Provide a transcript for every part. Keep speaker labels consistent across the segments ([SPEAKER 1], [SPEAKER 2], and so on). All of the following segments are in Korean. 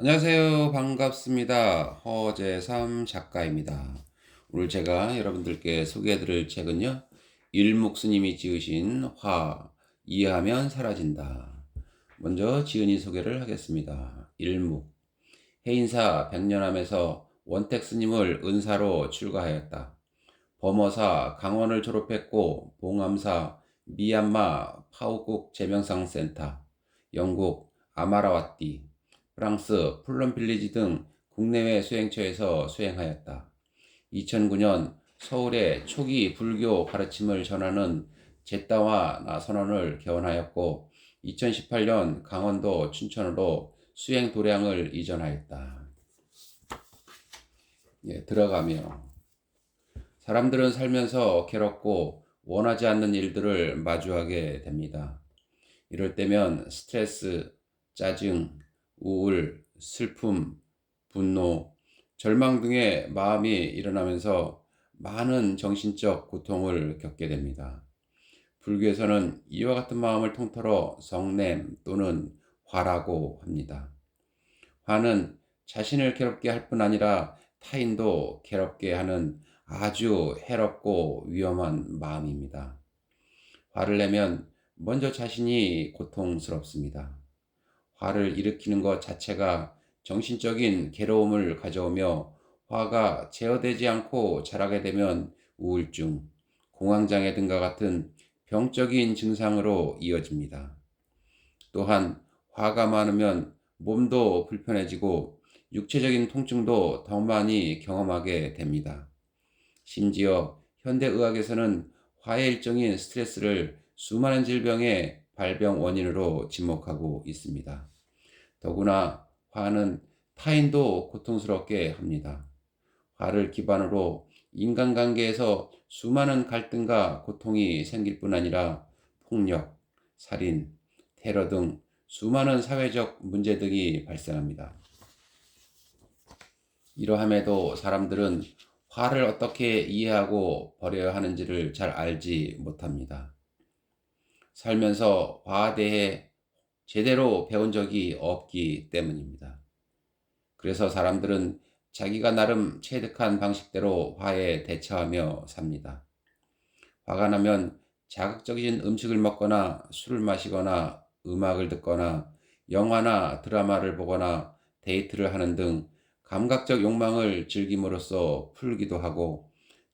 [SPEAKER 1] 안녕하세요. 반갑습니다. 허재삼 작가입니다. 오늘 제가 여러분들께 소개해드릴 책은요, 일묵 스님이 지으신 이해하면 사라진다. 먼저 지은이 소개를 하겠습니다. 일묵, 해인사 백년암에서 원택 스님을 은사로 출가하였다. 범어사 강원을 졸업했고 봉암사 미얀마 파우국 제명상센터, 영국 아마라와띠, 프랑스 플럼빌리지 등 국내외 수행처에서 수행하였다. 2009년 서울에 초기 불교 가르침을 전하는 제따와 선언을 개원하였고 2018년 강원도 춘천으로 수행 도량을 이전하였다. 들어가며 사람들은 살면서 괴롭고 원하지 않는 일들을 마주하게 됩니다. 이럴 때면 스트레스, 짜증, 우울, 슬픔, 분노, 절망 등의 마음이 일어나면서 많은 정신적 고통을 겪게 됩니다. 불교에서는 이와 같은 마음을 통틀어 성냄 또는 화라고 합니다. 화는 자신을 괴롭게 할 뿐 아니라 타인도 괴롭게 하는 아주 해롭고 위험한 마음입니다. 화를 내면 먼저 자신이 고통스럽습니다. 화를 일으키는 것 자체가 정신적인 괴로움을 가져오며 화가 제어되지 않고 자라게 되면 우울증, 공황장애 등과 같은 병적인 증상으로 이어집니다. 또한 화가 많으면 몸도 불편해지고 육체적인 통증도 더 많이 경험하게 됩니다. 심지어 현대의학에서는 화의 일종인 스트레스를 수많은 질병의 발병 원인으로 지목하고 있습니다. 더구나 화는 타인도 고통스럽게 합니다. 화를 기반으로 인간관계에서 수많은 갈등과 고통이 생길 뿐 아니라 폭력, 살인, 테러 등 수많은 사회적 문제 등이 발생합니다. 이러함에도 사람들은 화를 어떻게 이해하고 버려야 하는지를 잘 알지 못합니다. 살면서 화에 대해 제대로 배운 적이 없기 때문입니다. 그래서 사람들은 자기가 나름 체득한 방식대로 화에 대처하며 삽니다. 화가 나면 자극적인 음식을 먹거나 술을 마시거나 음악을 듣거나 영화나 드라마를 보거나 데이트를 하는 등 감각적 욕망을 즐김으로써 풀기도 하고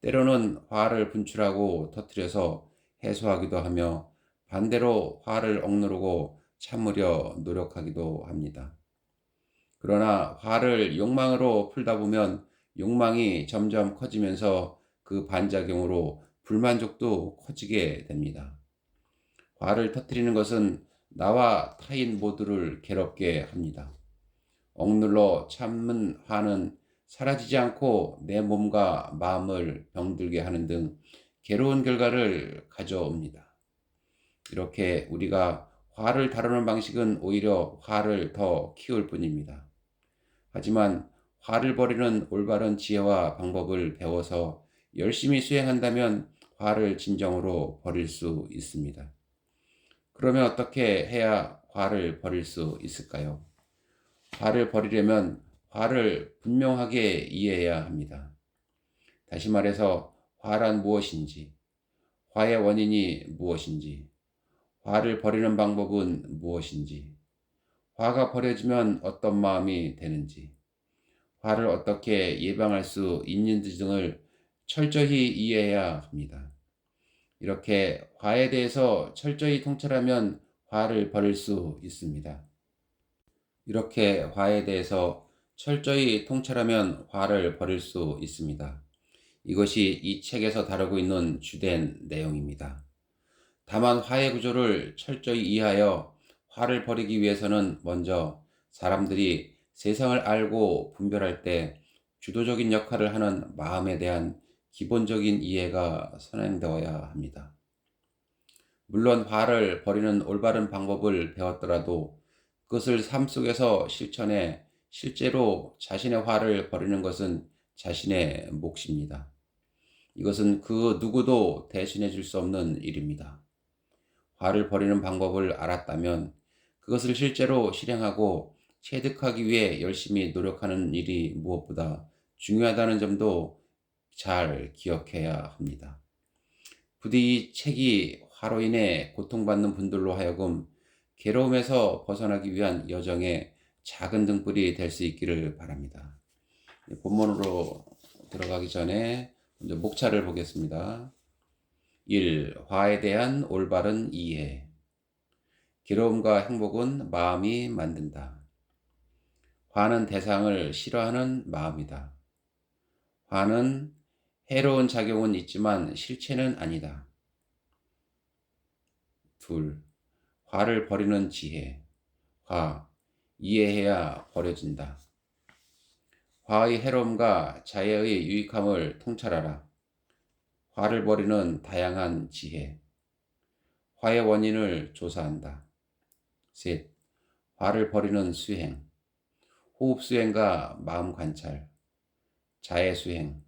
[SPEAKER 1] 때로는 화를 분출하고 터뜨려서 해소하기도 하며 반대로 화를 억누르고 참으려 노력하기도 합니다. 그러나 화를 욕망으로 풀다 보면 욕망이 점점 커지면서 그 반작용으로 불만족도 커지게 됩니다. 화를 터뜨리는 것은 나와 타인 모두를 괴롭게 합니다. 억눌러 참는 화는 사라지지 않고 내 몸과 마음을 병들게 하는 등 괴로운 결과를 가져옵니다. 이렇게 우리가 화를 다루는 방식은 오히려 화를 더 키울 뿐입니다. 하지만 화를 버리는 올바른 지혜와 방법을 배워서 열심히 수행한다면 화를 진정으로 버릴 수 있습니다. 그러면 어떻게 해야 화를 버릴 수 있을까요? 화를 버리려면 화를 분명하게 이해해야 합니다. 다시 말해서 화란 무엇인지, 화의 원인이 무엇인지, 화를 버리는 방법은 무엇인지, 화가 버려지면 어떤 마음이 되는지, 화를 어떻게 예방할 수 있는지 등을 철저히 이해해야 합니다. 이렇게 화에 대해서 철저히 통찰하면 화를 버릴 수 있습니다. 이렇게 화에 대해서 철저히 통찰하면 화를 버릴 수 있습니다. 이것이 이 책에서 다루고 있는 주된 내용입니다. 다만 화의 구조를 철저히 이해하여 화를 버리기 위해서는 먼저 사람들이 세상을 알고 분별할 때 주도적인 역할을 하는 마음에 대한 기본적인 이해가 선행되어야 합니다. 물론 화를 버리는 올바른 방법을 배웠더라도 그것을 삶 속에서 실천해 실제로 자신의 화를 버리는 것은 자신의 몫입니다. 이것은 그 누구도 대신해 줄 수 없는 일입니다. 화를 버리는 방법을 알았다면 그것을 실제로 실행하고 체득하기 위해 열심히 노력하는 일이 무엇보다 중요하다는 점도 잘 기억해야 합니다. 부디 이 책이 화로 인해 고통받는 분들로 하여금 괴로움에서 벗어나기 위한 여정의 작은 등불이 될 수 있기를 바랍니다. 본문으로 들어가기 전에 먼저 목차를 보겠습니다. 1. 화에 대한 올바른 이해. 괴로움과 행복은 마음이 만든다. 화는 대상을 싫어하는 마음이다. 화는 해로운 작용은 있지만 실체는 아니다. 2. 화를 버리는 지혜. 화, 이해해야 버려진다. 화의 해로움과 자해의 유익함을 통찰하라. 화를 버리는 다양한 지혜. 화의 원인을 조사한다. 3. 화를 버리는 수행. 호흡 수행과 마음 관찰. 자해 수행.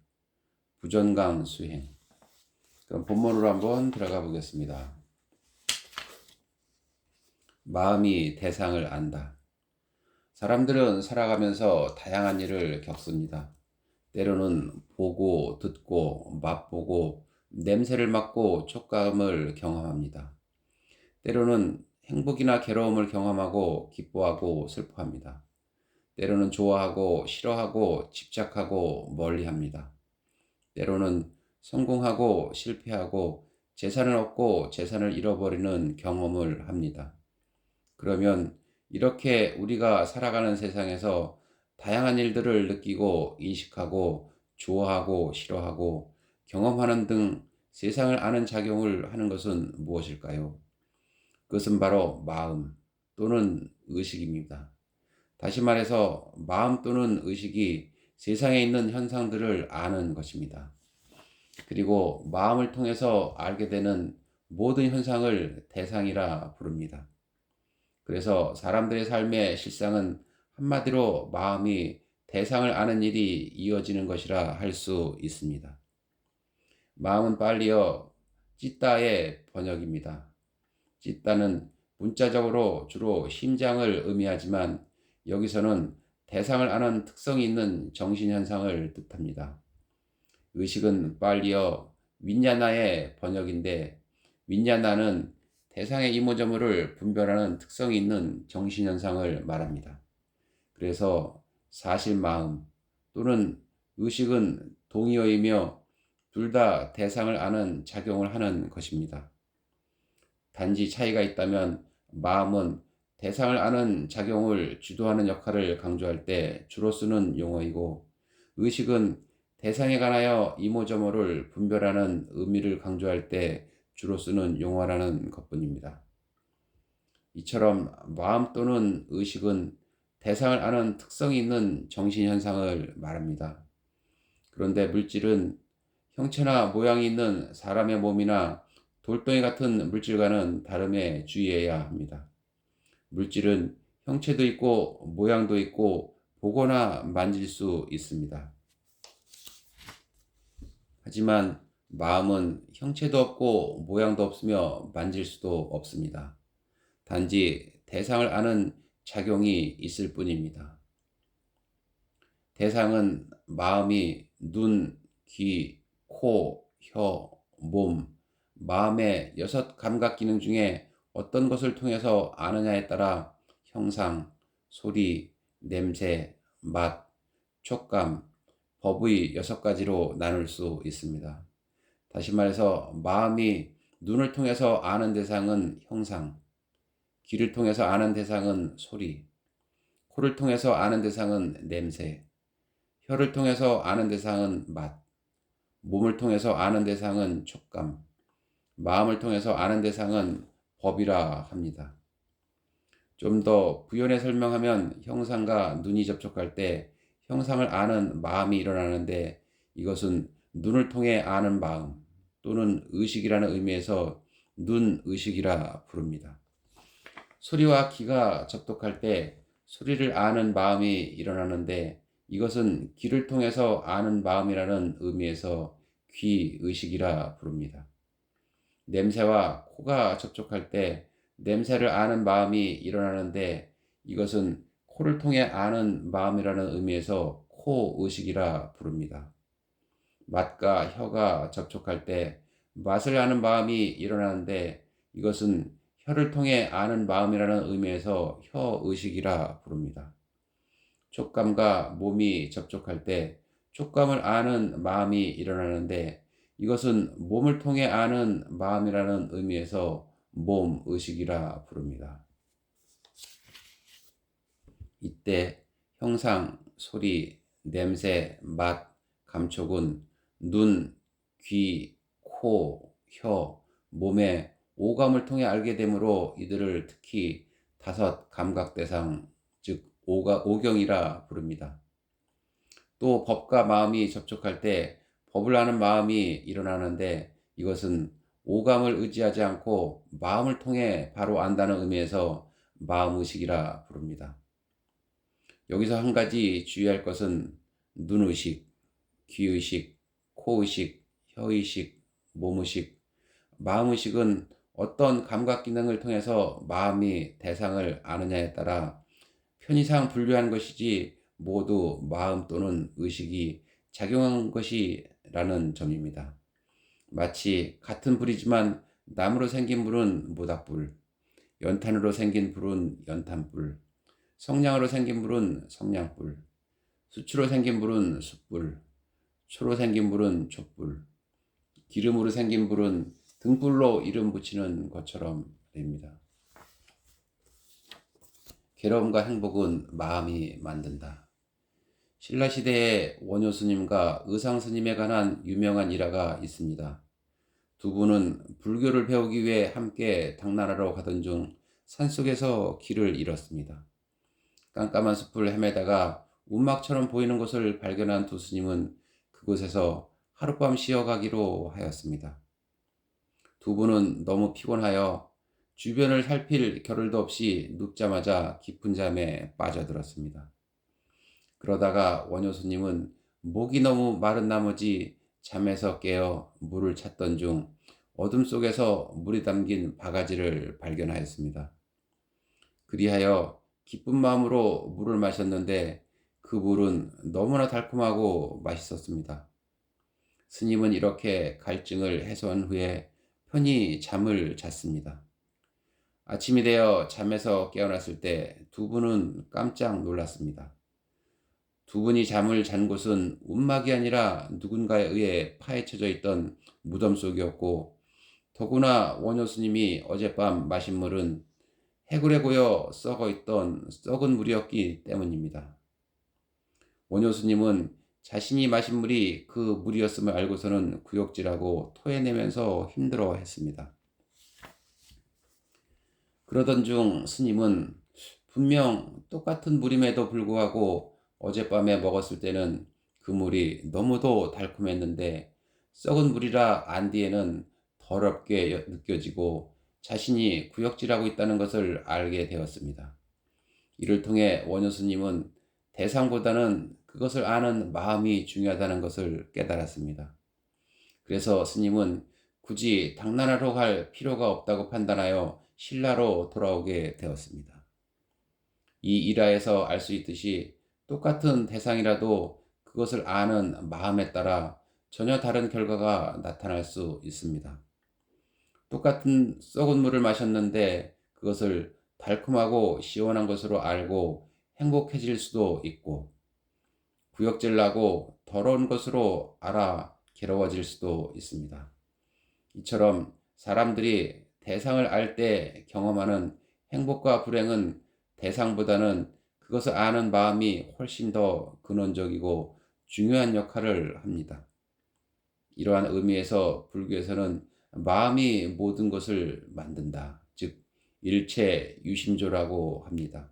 [SPEAKER 1] 부전강 수행. 그럼 본문으로 한번 들어가 보겠습니다. 마음이 대상을 안다. 사람들은 살아가면서 다양한 일을 겪습니다. 때로는 보고, 듣고, 맛보고, 냄새를 맡고, 촉감을 경험합니다. 때로는 행복이나 괴로움을 경험하고, 기뻐하고, 슬퍼합니다. 때로는 좋아하고, 싫어하고, 집착하고, 멀리합니다. 때로는 성공하고, 실패하고, 재산을 얻고, 재산을 잃어버리는 경험을 합니다. 그러면 이렇게 우리가 살아가는 세상에서 다양한 일들을 느끼고 인식하고 좋아하고 싫어하고 경험하는 등 세상을 아는 작용을 하는 것은 무엇일까요? 그것은 바로 마음 또는 의식입니다. 다시 말해서 마음 또는 의식이 세상에 있는 현상들을 아는 것입니다. 그리고 마음을 통해서 알게 되는 모든 현상을 대상이라 부릅니다. 그래서 사람들의 삶의 실상은 한마디로 마음이 대상을 아는 일이 이어지는 것이라 할 수 있습니다. 마음은 빨리어 찌따의 번역입니다. 찌따는 문자적으로 주로 심장을 의미하지만 여기서는 대상을 아는 특성이 있는 정신현상을 뜻합니다. 의식은 빨리어 윈야나의 번역인데 윈야나는 대상의 이모저모를 분별하는 특성이 있는 정신현상을 말합니다. 그래서 사실 마음 또는 의식은 동의어이며 둘 다 대상을 아는 작용을 하는 것입니다. 단지 차이가 있다면 마음은 대상을 아는 작용을 주도하는 역할을 강조할 때 주로 쓰는 용어이고 의식은 대상에 관하여 이모저모를 분별하는 의미를 강조할 때 주로 쓰는 용어라는 것뿐입니다. 이처럼 마음 또는 의식은 대상을 아는 특성이 있는 정신현상을 말합니다. 그런데 물질은 형체나 모양이 있는 사람의 몸이나 돌덩이 같은 물질과는 다름에 주의해야 합니다. 물질은 형체도 있고 모양도 있고 보거나 만질 수 있습니다. 하지만 마음은 형체도 없고 모양도 없으며 만질 수도 없습니다. 단지 대상을 아는 작용이 있을 뿐입니다. 대상은 마음이 눈, 귀, 코, 혀, 몸, 마음의 6 감각 기능 중에 어떤 것을 통해서 아느냐에 따라 형상, 소리, 냄새, 맛, 촉감, 법의 6가지로 나눌 수 있습니다. 다시 말해서 마음이 눈을 통해서 아는 대상은 형상, 귀를 통해서 아는 대상은 소리, 코를 통해서 아는 대상은 냄새, 혀를 통해서 아는 대상은 맛, 몸을 통해서 아는 대상은 촉감, 마음을 통해서 아는 대상은 법이라 합니다. 좀 더 부연해 설명하면 형상과 눈이 접촉할 때 형상을 아는 마음이 일어나는데 이것은 눈을 통해 아는 마음 또는 의식이라는 의미에서 눈의식이라 부릅니다. 소리와 귀가 접촉할 때 소리를 아는 마음이 일어나는데 이것은 귀를 통해서 아는 마음이라는 의미에서 귀의식이라 부릅니다. 냄새와 코가 접촉할 때 냄새를 아는 마음이 일어나는데 이것은 코를 통해 아는 마음이라는 의미에서 코의식이라 부릅니다. 맛과 혀가 접촉할 때 맛을 아는 마음이 일어나는데 이것은 혀를 통해 아는 마음이라는 의미에서 혀의식이라 부릅니다. 촉감과 몸이 접촉할 때 촉감을 아는 마음이 일어나는데 이것은 몸을 통해 아는 마음이라는 의미에서 몸의식이라 부릅니다. 이때 형상, 소리, 냄새, 맛, 감촉은 눈, 귀, 코, 혀, 몸의 오감을 통해 알게 되므로 이들을 특히 다섯 감각대상, 즉 오경이라 부릅니다. 또 법과 마음이 접촉할 때 법을 아는 마음이 일어나는데 이것은 오감을 의지하지 않고 마음을 통해 바로 안다는 의미에서 마음의식이라 부릅니다. 여기서 한 가지 주의할 것은 눈의식, 귀의식, 코의식, 혀의식, 몸의식, 마음의식은 어떤 감각 기능을 통해서 마음이 대상을 아느냐에 따라 편의상 분류한 것이지 모두 마음 또는 의식이 작용한 것이라는 점입니다. 마치 같은 불이지만 나무로 생긴 불은 모닥불, 연탄으로 생긴 불은 연탄불, 성냥으로 생긴 불은 성냥불, 수추로 생긴 불은 숯불, 초로 생긴 불은 촛불, 기름으로 생긴 불은 등불로 이름 붙이는 것처럼 됩니다. 괴로움과 행복은 마음이 만든다. 신라시대에 원효스님과 의상스님에 관한 유명한 일화가 있습니다. 두 분은 불교를 배우기 위해 함께 당나라로 가던 중 산속에서 길을 잃었습니다. 깜깜한 숲을 헤매다가 움막처럼 보이는 곳을 발견한 두 스님은 그곳에서 하룻밤 쉬어가기로 하였습니다. 두 분은 너무 피곤하여 주변을 살필 겨를도 없이 눕자마자 깊은 잠에 빠져들었습니다. 그러다가 원효스님은 목이 너무 마른 나머지 잠에서 깨어 물을 찾던 중 어둠 속에서 물이 담긴 바가지를 발견하였습니다. 그리하여 기쁜 마음으로 물을 마셨는데 그 물은 너무나 달콤하고 맛있었습니다. 스님은 이렇게 갈증을 해소한 후에 편히 잠을 잤습니다. 아침이 되어 잠에서 깨어났을 때 두 분은 깜짝 놀랐습니다. 두 분이 잠을 잔 곳은 움막이 아니라 누군가에 의해 파헤쳐져 있던 무덤 속이었고 더구나 원효 스님이 어젯밤 마신 물은 해굴에 고여 썩어 있던 썩은 물이었기 때문입니다. 원효 스님은 자신이 마신 물이 그 물이었음을 알고서는 구역질하고 토해내면서 힘들어했습니다. 그러던 중 스님은 분명 똑같은 물임에도 불구하고 어젯밤에 먹었을 때는 그 물이 너무도 달콤했는데 썩은 물이라 안 뒤에는 더럽게 느껴지고 자신이 구역질하고 있다는 것을 알게 되었습니다. 이를 통해 원효 스님은 대상보다는 그것을 아는 마음이 중요하다는 것을 깨달았습니다. 그래서 스님은 굳이 당나라로 갈 필요가 없다고 판단하여 신라로 돌아오게 되었습니다. 이 일화에서 알 수 있듯이 똑같은 대상이라도 그것을 아는 마음에 따라 전혀 다른 결과가 나타날 수 있습니다. 똑같은 썩은 물을 마셨는데 그것을 달콤하고 시원한 것으로 알고 행복해질 수도 있고 구역질나고 더러운 것으로 알아 괴로워질 수도 있습니다. 이처럼 사람들이 대상을 알 때 경험하는 행복과 불행은 대상보다는 그것을 아는 마음이 훨씬 더 근원적이고 중요한 역할을 합니다. 이러한 의미에서 불교에서는 마음이 모든 것을 만든다. 즉 일체 유심조라고 합니다.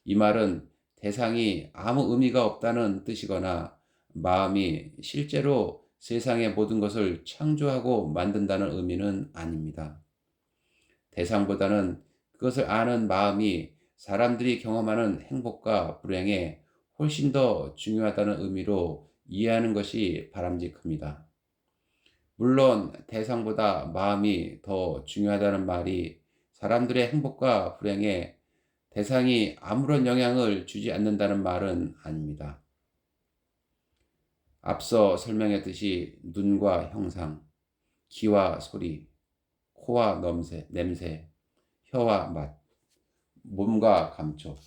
[SPEAKER 1] 이 말은 대상이 아무 의미가 없다는 뜻이거나 마음이 실제로 세상의 모든 것을 창조하고 만든다는 의미는 아닙니다. 대상보다는 그것을 아는 마음이 사람들이 경험하는 행복과 불행에 훨씬 더 중요하다는 의미로 이해하는 것이 바람직합니다. 물론 대상보다 마음이 더 중요하다는 말이 사람들의 행복과 불행에 대상이 아무런 영향을 주지 않는다는 말은 아닙니다. 앞서 설명했듯이 눈과 형상, 귀와 소리, 코와 냄새, 혀와 맛, 몸과 감촉,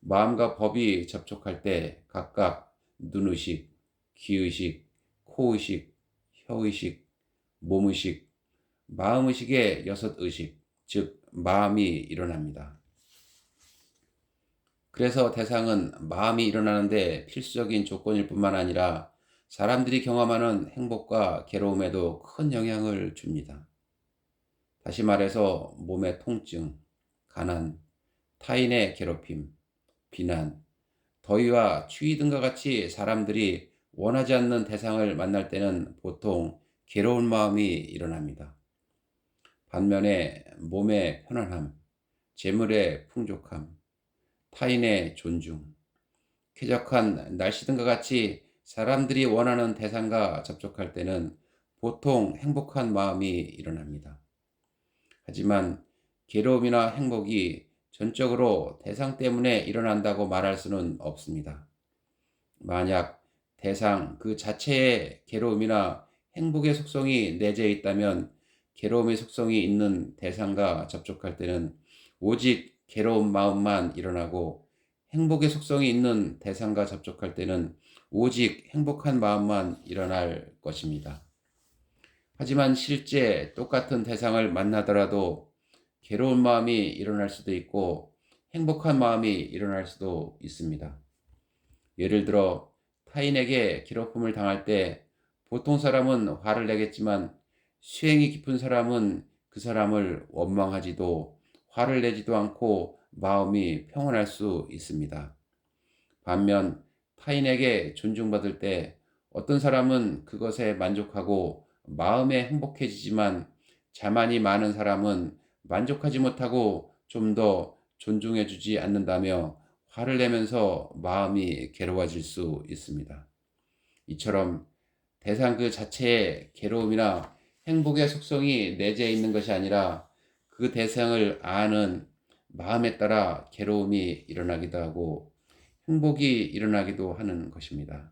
[SPEAKER 1] 마음과 법이 접촉할 때 각각 눈의식, 귀의식, 코의식, 혀의식, 몸의식, 마음의식의 6의식, 즉 마음이 일어납니다. 그래서 대상은 마음이 일어나는데 필수적인 조건일 뿐만 아니라 사람들이 경험하는 행복과 괴로움에도 큰 영향을 줍니다. 다시 말해서 몸의 통증, 가난, 타인의 괴롭힘, 비난, 더위와 추위 등과 같이 사람들이 원하지 않는 대상을 만날 때는 보통 괴로운 마음이 일어납니다. 반면에 몸의 편안함, 재물의 풍족함, 타인의 존중, 쾌적한 날씨 등과 같이 사람들이 원하는 대상과 접촉할 때는 보통 행복한 마음이 일어납니다. 하지만 괴로움이나 행복이 전적으로 대상 때문에 일어난다고 말할 수는 없습니다. 만약 대상 그 자체에 괴로움이나 행복의 속성이 내재해 있다면 괴로움의 속성이 있는 대상과 접촉할 때는 오직 괴로운 마음만 일어나고 행복의 속성이 있는 대상과 접촉할 때는 오직 행복한 마음만 일어날 것입니다. 하지만 실제 똑같은 대상을 만나더라도 괴로운 마음이 일어날 수도 있고 행복한 마음이 일어날 수도 있습니다. 예를 들어 타인에게 괴롭힘을 당할 때 보통 사람은 화를 내겠지만 수행이 깊은 사람은 그 사람을 원망하지도 화를 내지도 않고 마음이 평온할 수 있습니다. 반면 타인에게 존중받을 때 어떤 사람은 그것에 만족하고 마음에 행복해지지만 자만이 많은 사람은 만족하지 못하고 좀 더 존중해주지 않는다며 화를 내면서 마음이 괴로워질 수 있습니다. 이처럼 대상 그 자체에 괴로움이나 행복의 속성이 내재해 있는 것이 아니라 그 대상을 아는 마음에 따라 괴로움이 일어나기도 하고 행복이 일어나기도 하는 것입니다.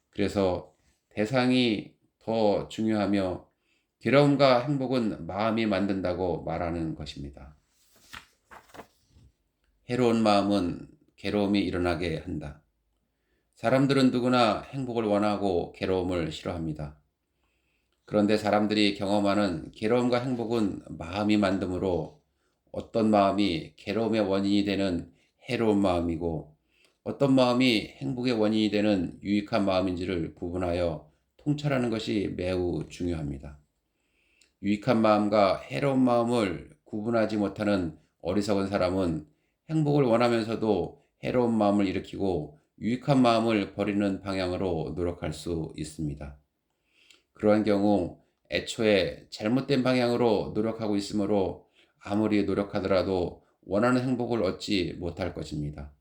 [SPEAKER 1] 그래서 대상이 더 중요하며 괴로움과 행복은 마음이 만든다고 말하는 것입니다. 해로운 마음은 괴로움이 일어나게 한다. 사람들은 누구나 행복을 원하고 괴로움을 싫어합니다. 그런데 사람들이 경험하는 괴로움과 행복은 마음이 만듦으로 어떤 마음이 괴로움의 원인이 되는 해로운 마음이고 어떤 마음이 행복의 원인이 되는 유익한 마음인지를 구분하여 통찰하는 것이 매우 중요합니다. 유익한 마음과 해로운 마음을 구분하지 못하는 어리석은 사람은 행복을 원하면서도 해로운 마음을 일으키고 유익한 마음을 버리는 방향으로 노력할 수 있습니다. 그러한 경우 애초에 잘못된 방향으로 노력하고 있으므로 아무리 노력하더라도 원하는 행복을 얻지 못할 것입니다.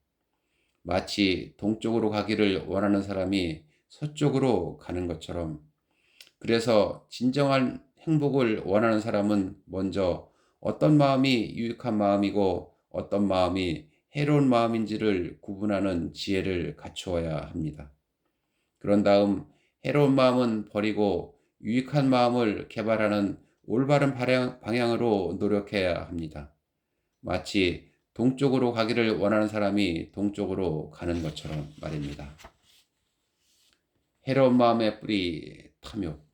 [SPEAKER 1] 마치 동쪽으로 가기를 원하는 사람이 서쪽으로 가는 것처럼 그래서 진정한 행복을 원하는 사람은 먼저 어떤 마음이 유익한 마음이고 어떤 마음이 해로운 마음인지를 구분하는 지혜를 갖추어야 합니다. 그런 다음 해로운 마음은 버리고 유익한 마음을 개발하는 올바른 방향으로 노력해야 합니다. 마치 동쪽으로 가기를 원하는 사람이 동쪽으로 가는 것처럼 말입니다. 해로운 마음의 뿌리 탐욕.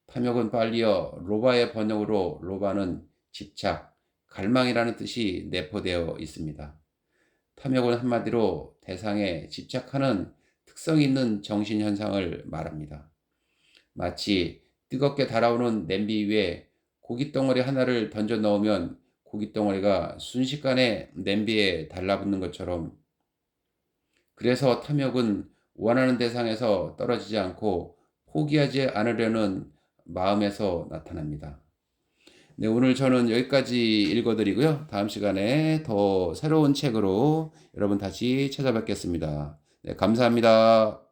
[SPEAKER 1] 탐욕은 빨리어 로바의 번역으로 로바는 집착, 갈망이라는 뜻이 내포되어 있습니다. 탐욕은 한마디로 대상에 집착하는 특성 있는 정신현상을 말합니다. 마치 뜨겁게 달아오는 냄비 위에 고깃덩어리 하나를 던져 넣으면 고깃덩어리가 순식간에 냄비에 달라붙는 것처럼 그래서 탐욕은 원하는 대상에서 떨어지지 않고 포기하지 않으려는 마음에서 나타납니다. 네, 오늘 저는 여기까지 읽어드리고요. 다음 시간에 더 새로운 책으로 여러분 다시 찾아뵙겠습니다. 네, 감사합니다.